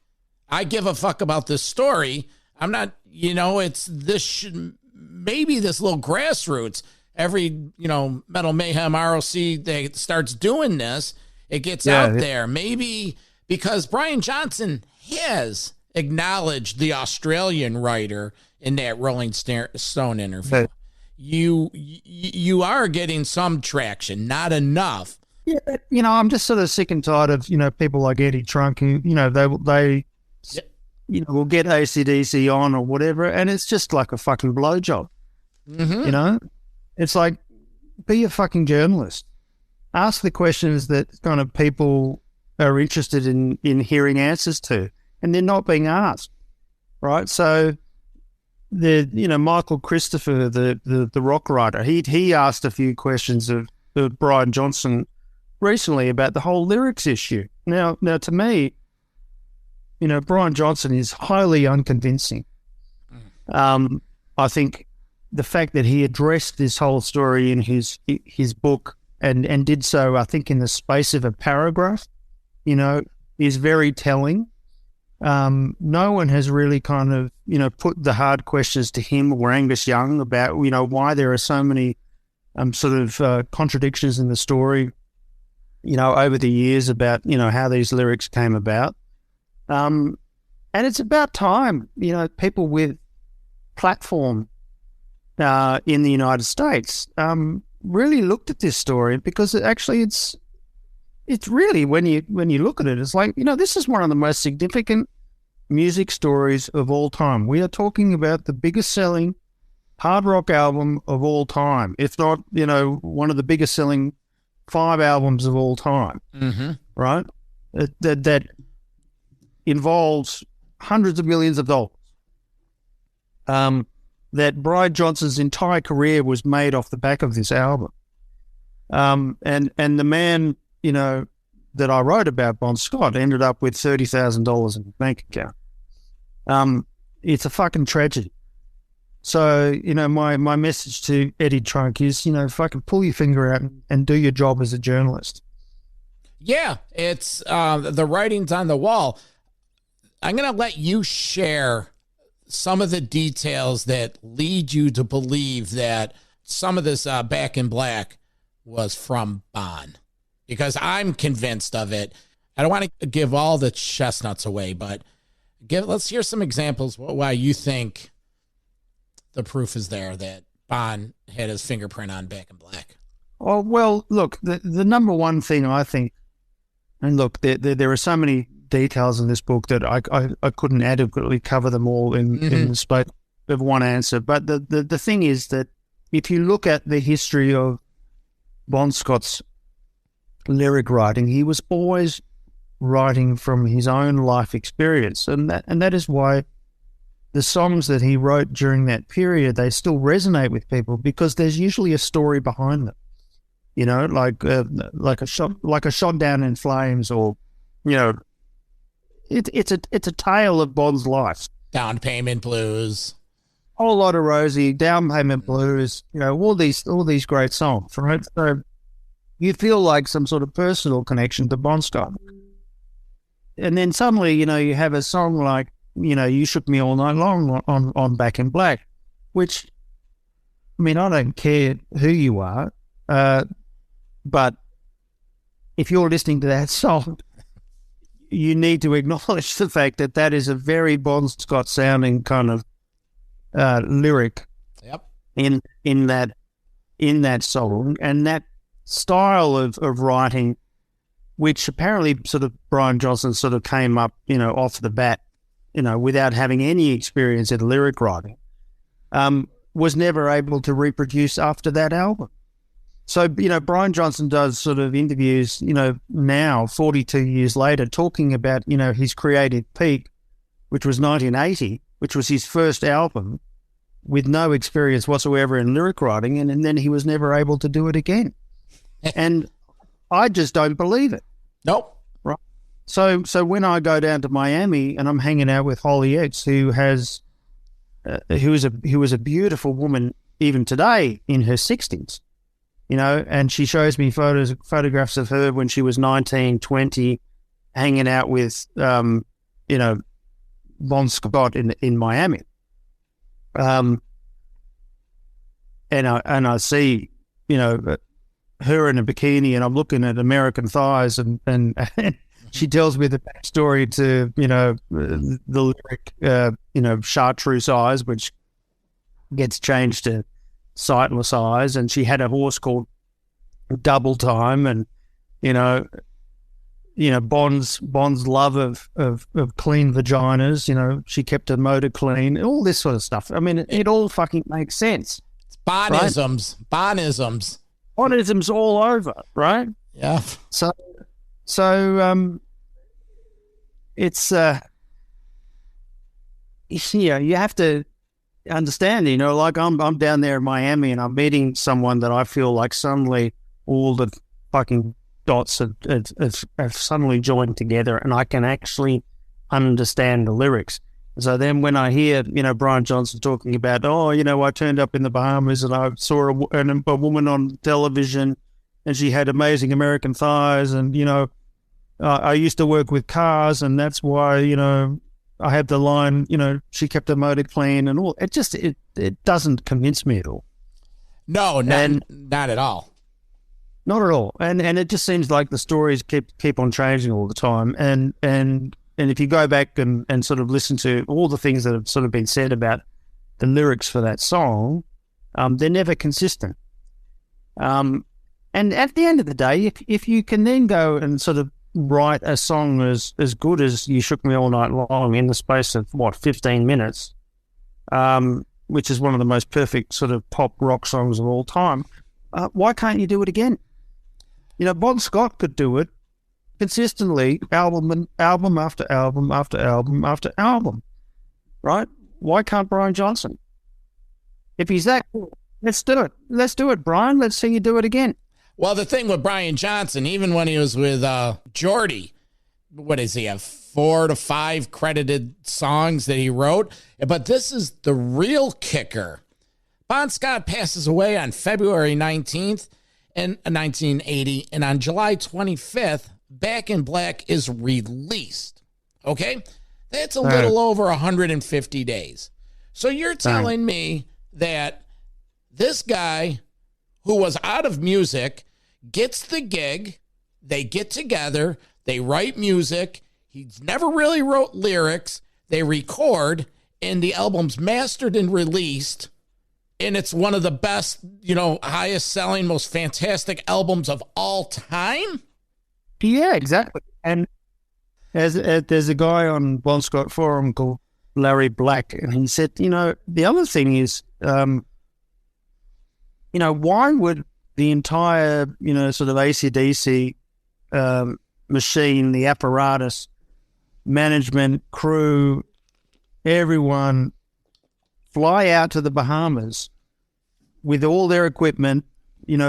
Speaker 6: I give a fuck about this story. I'm not, it's this, maybe this little grassroots, every, Metal Mayhem ROC that starts doing this, it gets out there. Maybe because Brian Johnson has acknowledged the Australian writer in that Rolling Stone interview. You are getting some traction, not enough.
Speaker 8: Yeah, I'm just sort of sick and tired of, people like Eddie Trunk who, they will get ACDC on or whatever, and it's just like a fucking blowjob. Mm-hmm. It's like, be a fucking journalist. Ask the questions that kind of people are interested in hearing answers to, and they're not being asked, right? So Michael Christopher, the rock writer, he asked a few questions of Brian Johnson recently about the whole lyrics issue. Now to me, Brian Johnson is highly unconvincing. I think the fact that he addressed this whole story in his book and did so, I think, in the space of a paragraph, is very telling. No one has really kind of, put the hard questions to him or Angus Young about, why there are so many contradictions in the story, over the years about, how these lyrics came about. And it's about time, people with platform in the United States really looked at this story, because it's really, when you look at it, it's like, this is one of the most significant music stories of all time. We are talking about the biggest selling hard rock album of all time, if not, one of the biggest selling 5 albums of all time, right? That involves hundreds of millions of dollars. That Brian Johnson's entire career was made off the back of this album. And the man, that I wrote about, Bon Scott, ended up with $30,000 in his bank account. It's a fucking tragedy. So, my message to Eddie Trunk is, fucking pull your finger out and do your job as a journalist.
Speaker 6: Yeah, it's the writing's on the wall. I'm going to let you share some of the details that lead you to believe that some of this Back in Black was from Bon, because I'm convinced of it. I don't want to give all the chestnuts away, but let's hear some examples why you think the proof is there that Bon had his fingerprint on Back in Black.
Speaker 8: Oh, well, look, the number one thing I think, and look, there are so many details in this book that I couldn't adequately cover them all in the space of one answer. But the thing is that if you look at the history of Bon Scott's lyric writing, he was always writing from his own life experience, and that is why the songs that he wrote during that period, they still resonate with people, because there's usually a story behind them. Like a shot down in flames, or it's a tale of Bon's life.
Speaker 6: Down Payment Blues,
Speaker 8: Whole Lot of Rosie, Down Payment Blues, all these great songs, right? So you feel like some sort of personal connection to Bon Scott. And then suddenly, you have a song like, You Shook Me All Night Long on Back in Black, which, I mean, I don't care who you are, but if you're listening to that song, you need to acknowledge the fact that is a very Bon Scott sounding kind of lyric.
Speaker 6: Yep.
Speaker 8: In that song, and that style of writing, which apparently sort of Brian Johnson sort of came up, off the bat, without having any experience in lyric writing, was never able to reproduce after that album. So, Brian Johnson does sort of interviews, now 42 years later, talking about, his creative peak, which was 1980, which was his first album, with no experience whatsoever in lyric writing, and then he was never able to do it again. And I just don't believe it.
Speaker 6: Nope.
Speaker 8: Right. So when I go down to Miami and I'm hanging out with Holly X, who is a beautiful woman even today in her 60s, and she shows me photographs of her when she was 19, 20, hanging out with, Bon Scott in Miami. And I see, her in a bikini, and I'm looking at American thighs, and she tells me the backstory to, the lyric, chartreuse eyes, which gets changed to sightless eyes, and she had a horse called Double Time, and Bond's love of clean vaginas. She kept her motor clean, all this sort of stuff. I mean, it all fucking makes sense.
Speaker 6: It's Bonisms, right?
Speaker 8: Bonisms all over, right?
Speaker 6: Yeah.
Speaker 8: So it's you have to understand, like I'm down there in Miami and I'm meeting someone that I feel like suddenly all the fucking dots have suddenly joined together, and I can actually understand the lyrics. So then when I hear, Brian Johnson talking about, I turned up in the Bahamas and I saw a woman on television and she had amazing American thighs, and, I used to work with cars, and that's why, I had the line, she kept her motor clean and all. It doesn't convince me at all.
Speaker 6: No, not at all.
Speaker 8: Not at all. And it just seems like the stories keep on changing all the time. And if you go back and sort of listen to all the things that have sort of been said about the lyrics for that song, they're never consistent. And at the end of the day, if you can then go and sort of write a song as good as You Shook Me All Night Long in the space of, 15 minutes, which is one of the most perfect sort of pop rock songs of all time, why can't you do it again? Bon Scott could do it consistently, album after album after album after album, right? Why can't Brian Johnson? If he's that good, let's do it. Let's do it, Brian. Let's see you do it again.
Speaker 6: Well, the thing with Brian Johnson, even when he was with Geordie, what does he have, 4 to 5 credited songs that he wrote? But this is the real kicker. Bon Scott passes away on February 19th in 1980, and on July 25th, Back in Black is released. Okay? That's a little over 150 days. So you're telling me that this guy who was out of music gets the gig, they get together, they write music, he's never really wrote lyrics, they record, and the album's mastered and released, and it's one of the best, highest selling, most fantastic albums of all time?
Speaker 8: Yeah, exactly. And there's a guy on Bon Scott Forum called Larry Black, and he said, the other thing is, why would the entire, sort of ACDC machine, the apparatus, management, crew, everyone fly out to the Bahamas with all their equipment,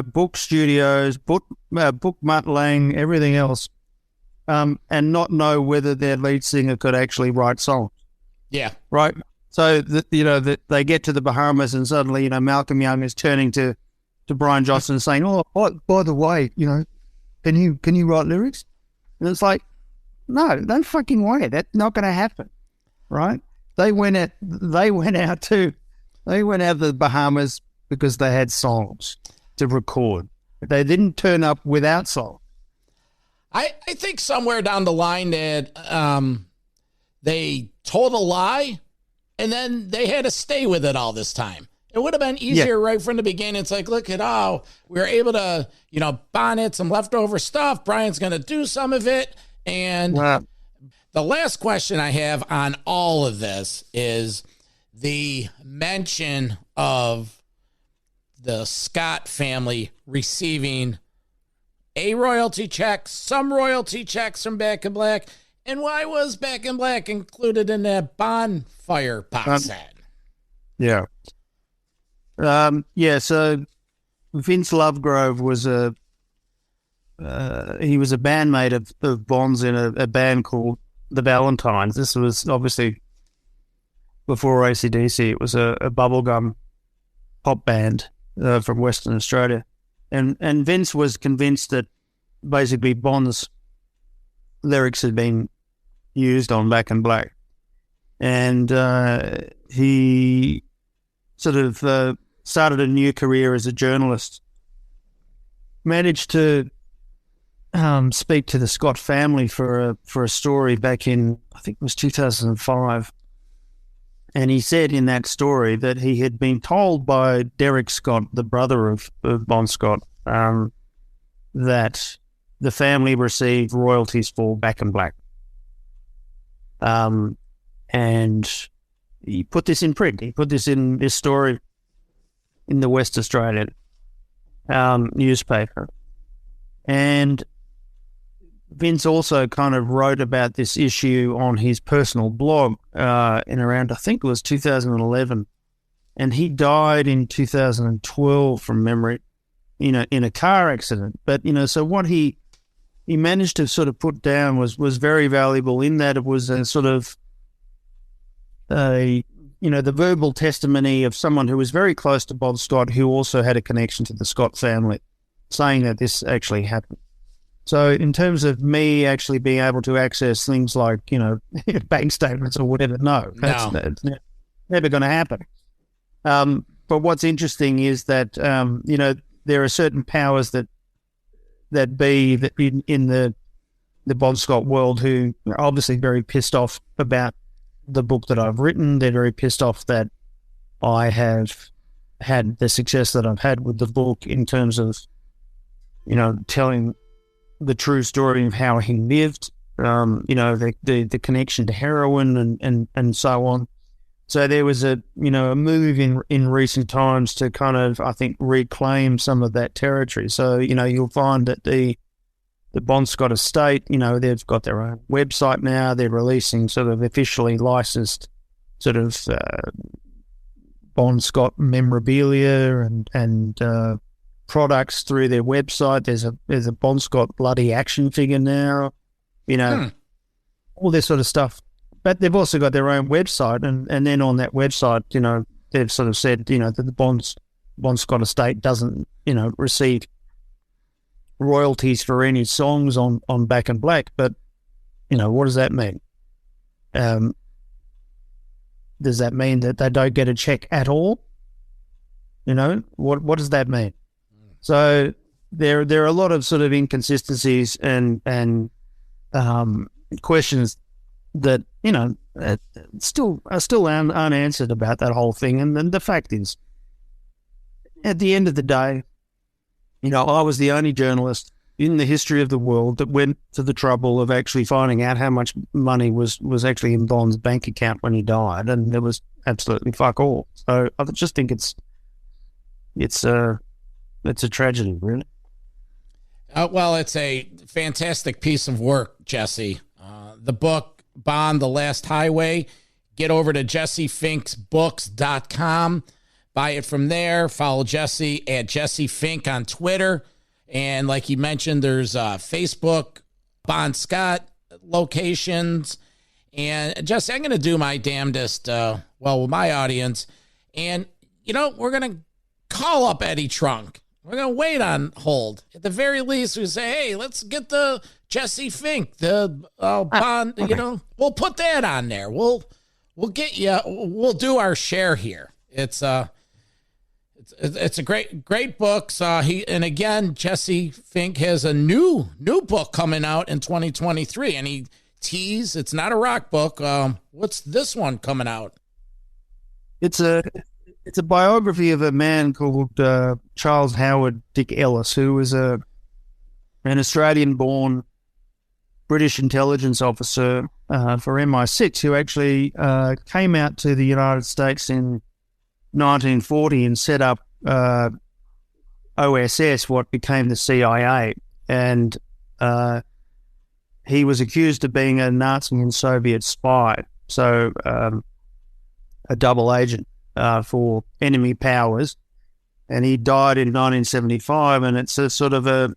Speaker 8: book studios, book Mutt Lang, everything else, and not know whether their lead singer could actually write songs?
Speaker 6: Yeah.
Speaker 8: Right? So, they get to the Bahamas and suddenly, Malcolm Young is turning to Brian Johnson saying, by the way, can you write lyrics? And it's like, no fucking way. That's not going to happen, right? They went out to the Bahamas because they had songs to record. They didn't turn up without songs.
Speaker 6: I think somewhere down the line that they told a lie, and then they had to stay with it all this time. It would have been easier right from the beginning. It's like, look at how we were able to, bonnet some leftover stuff. Brian's going to do some of it. And the last question I have on all of this is the mention of the Scott family receiving a royalty check, some royalty checks from Back in Black. And why was Back in Black included in that Bonfire box set?
Speaker 8: Yeah. So Vince Lovegrove was a bandmate of Bonds in a band called the Valentines. This was obviously before ACDC. It was a bubblegum pop band from Western Australia. And Vince was convinced that basically Bond's lyrics had been used on Back in Black. And he sort of started a new career as a journalist, managed to speak to the Scott family for a story back in, I think it was 2005. And he said in that story that he had been told by Derek Scott, the brother of Bon Scott, that the family received royalties for Back in Black. And he put this in print. He put this in this story in the West Australian newspaper. And Vince also kind of wrote about this issue on his personal blog in around, I think it was 2011. And he died in 2012 from memory, in a car accident. But, so what he managed to sort of put down was very valuable in that it was a sort of the verbal testimony of someone who was very close to Bon Scott, who also had a connection to the Scott family, saying that this actually happened. So in terms of me actually being able to access things like, bank statements or whatever, that's never going to happen. But what's interesting is that, there are certain powers that be that in the Bon Scott world who are obviously very pissed off about the book that I've written. They're very pissed off that I have had the success that I've had with the book in terms of, telling the true story of how he lived, the connection to heroin and so on. So there was a move in recent times to kind of, I think, reclaim some of that territory. So, you'll find that the Bon Scott estate, they've got their own website now. They're releasing sort of officially licensed sort of Bon Scott memorabilia and products through their website. There's a Bon Scott bloody action figure now, all this sort of stuff. But they've also got their own website, and then on that website, they've sort of said, that the Bon Scott estate doesn't, receive royalties for any songs on Back in Black. But, what does that mean? Does that mean that they don't get a check at all? What does that mean? So there are a lot of sort of inconsistencies and questions that still unanswered about that whole thing. And then the fact is, at the end of the day, I was the only journalist in the history of the world that went to the trouble of actually finding out how much money was actually in Bond's bank account when he died, and there was absolutely fuck all. So I just think it's a tragedy, really.
Speaker 6: Well, it's a fantastic piece of work, Jesse. The book, Bond, The Last Highway. Get over to jessefinksbooks.com. Buy it from there. Follow Jesse at Jesse Fink on Twitter. And like you mentioned, there's Facebook, Bon Scott locations. And Jesse, I'm going to do my damnedest, with my audience. And, we're going to call up Eddie Trunk. We're going to wait on hold. At the very least, we say, hey, let's get the Jesse Fink, the Bond, we'll put that on there. We'll get you, we'll do our share here. It's a great book. And again, Jesse Fink has a new book coming out in 2023, and he teased it's not a rock book. What's this one coming out?
Speaker 8: It's a biography of a man called Charles Howard Dick Ellis, who was an Australian-born British intelligence officer for MI6, who actually came out to the United States in 1940 and set up OSS, what became the CIA. And he was accused of being a Nazi and Soviet spy, so a double agent for enemy powers. And he died in 1975, and it's a sort of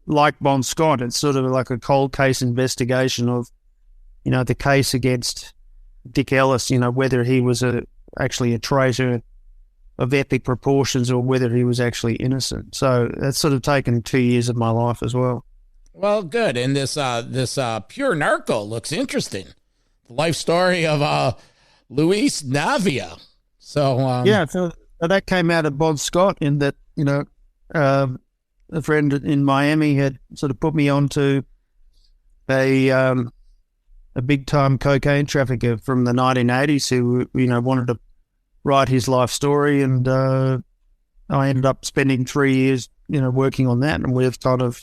Speaker 8: like Bon Scott, it's sort of like a cold case investigation of, the case against Dick Ellis, whether he was actually a traitor of epic proportions or whether he was actually innocent. So that's sort of taken 2 years of my life as well.
Speaker 6: Well, good. And this pure narco looks interesting. The life story of Luis Navia. So
Speaker 8: so that came out of Bon Scott in that, a friend in Miami had sort of put me onto a big time cocaine trafficker from the 1980s who, wanted to write his life story. And I ended up spending 3 years, working on that. And we've kind of,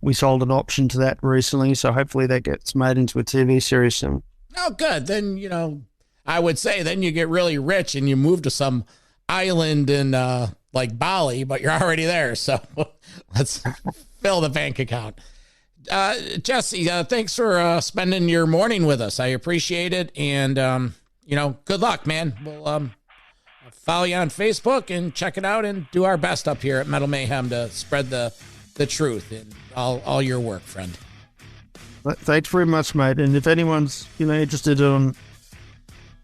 Speaker 8: we sold an option to that recently. So hopefully that gets made into a TV series soon.
Speaker 6: Oh, good. Then, I would say then you get really rich and you move to some island in like Bali, but you're already there. So let's fill the bank account. Jesse, thanks for spending your morning with us. I appreciate it. And, good luck, man. We'll follow you on Facebook and check it out and do our best up here at Metal Mayhem to spread the truth in all your work, friend.
Speaker 8: Thanks very much, mate. And if anyone's interested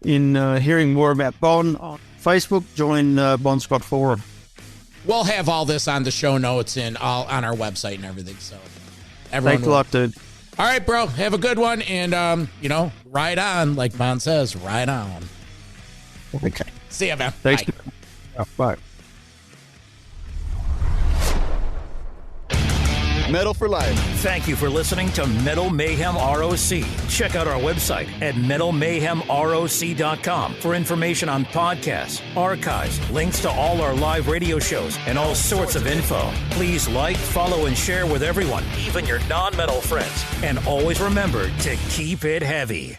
Speaker 8: in hearing more about Bon on Facebook, join Bon Scott Forum.
Speaker 6: We'll have all this on the show notes and all on our website and everything. So everyone
Speaker 8: thanks a lot, dude.
Speaker 6: All right, bro. Have a good one. And, ride on, like Bon says, ride on.
Speaker 8: Okay.
Speaker 6: See ya, man.
Speaker 8: Thanks.
Speaker 6: Bye.
Speaker 8: Bye.
Speaker 9: Metal for life.
Speaker 3: Thank you for listening to Metal Mayhem ROC. Check out our website at metalmayhemroc.com for information on podcasts, archives, links to all our live radio shows, and all sorts of info. Please like, follow, and share with everyone, even your non-metal friends. And always remember to keep it heavy.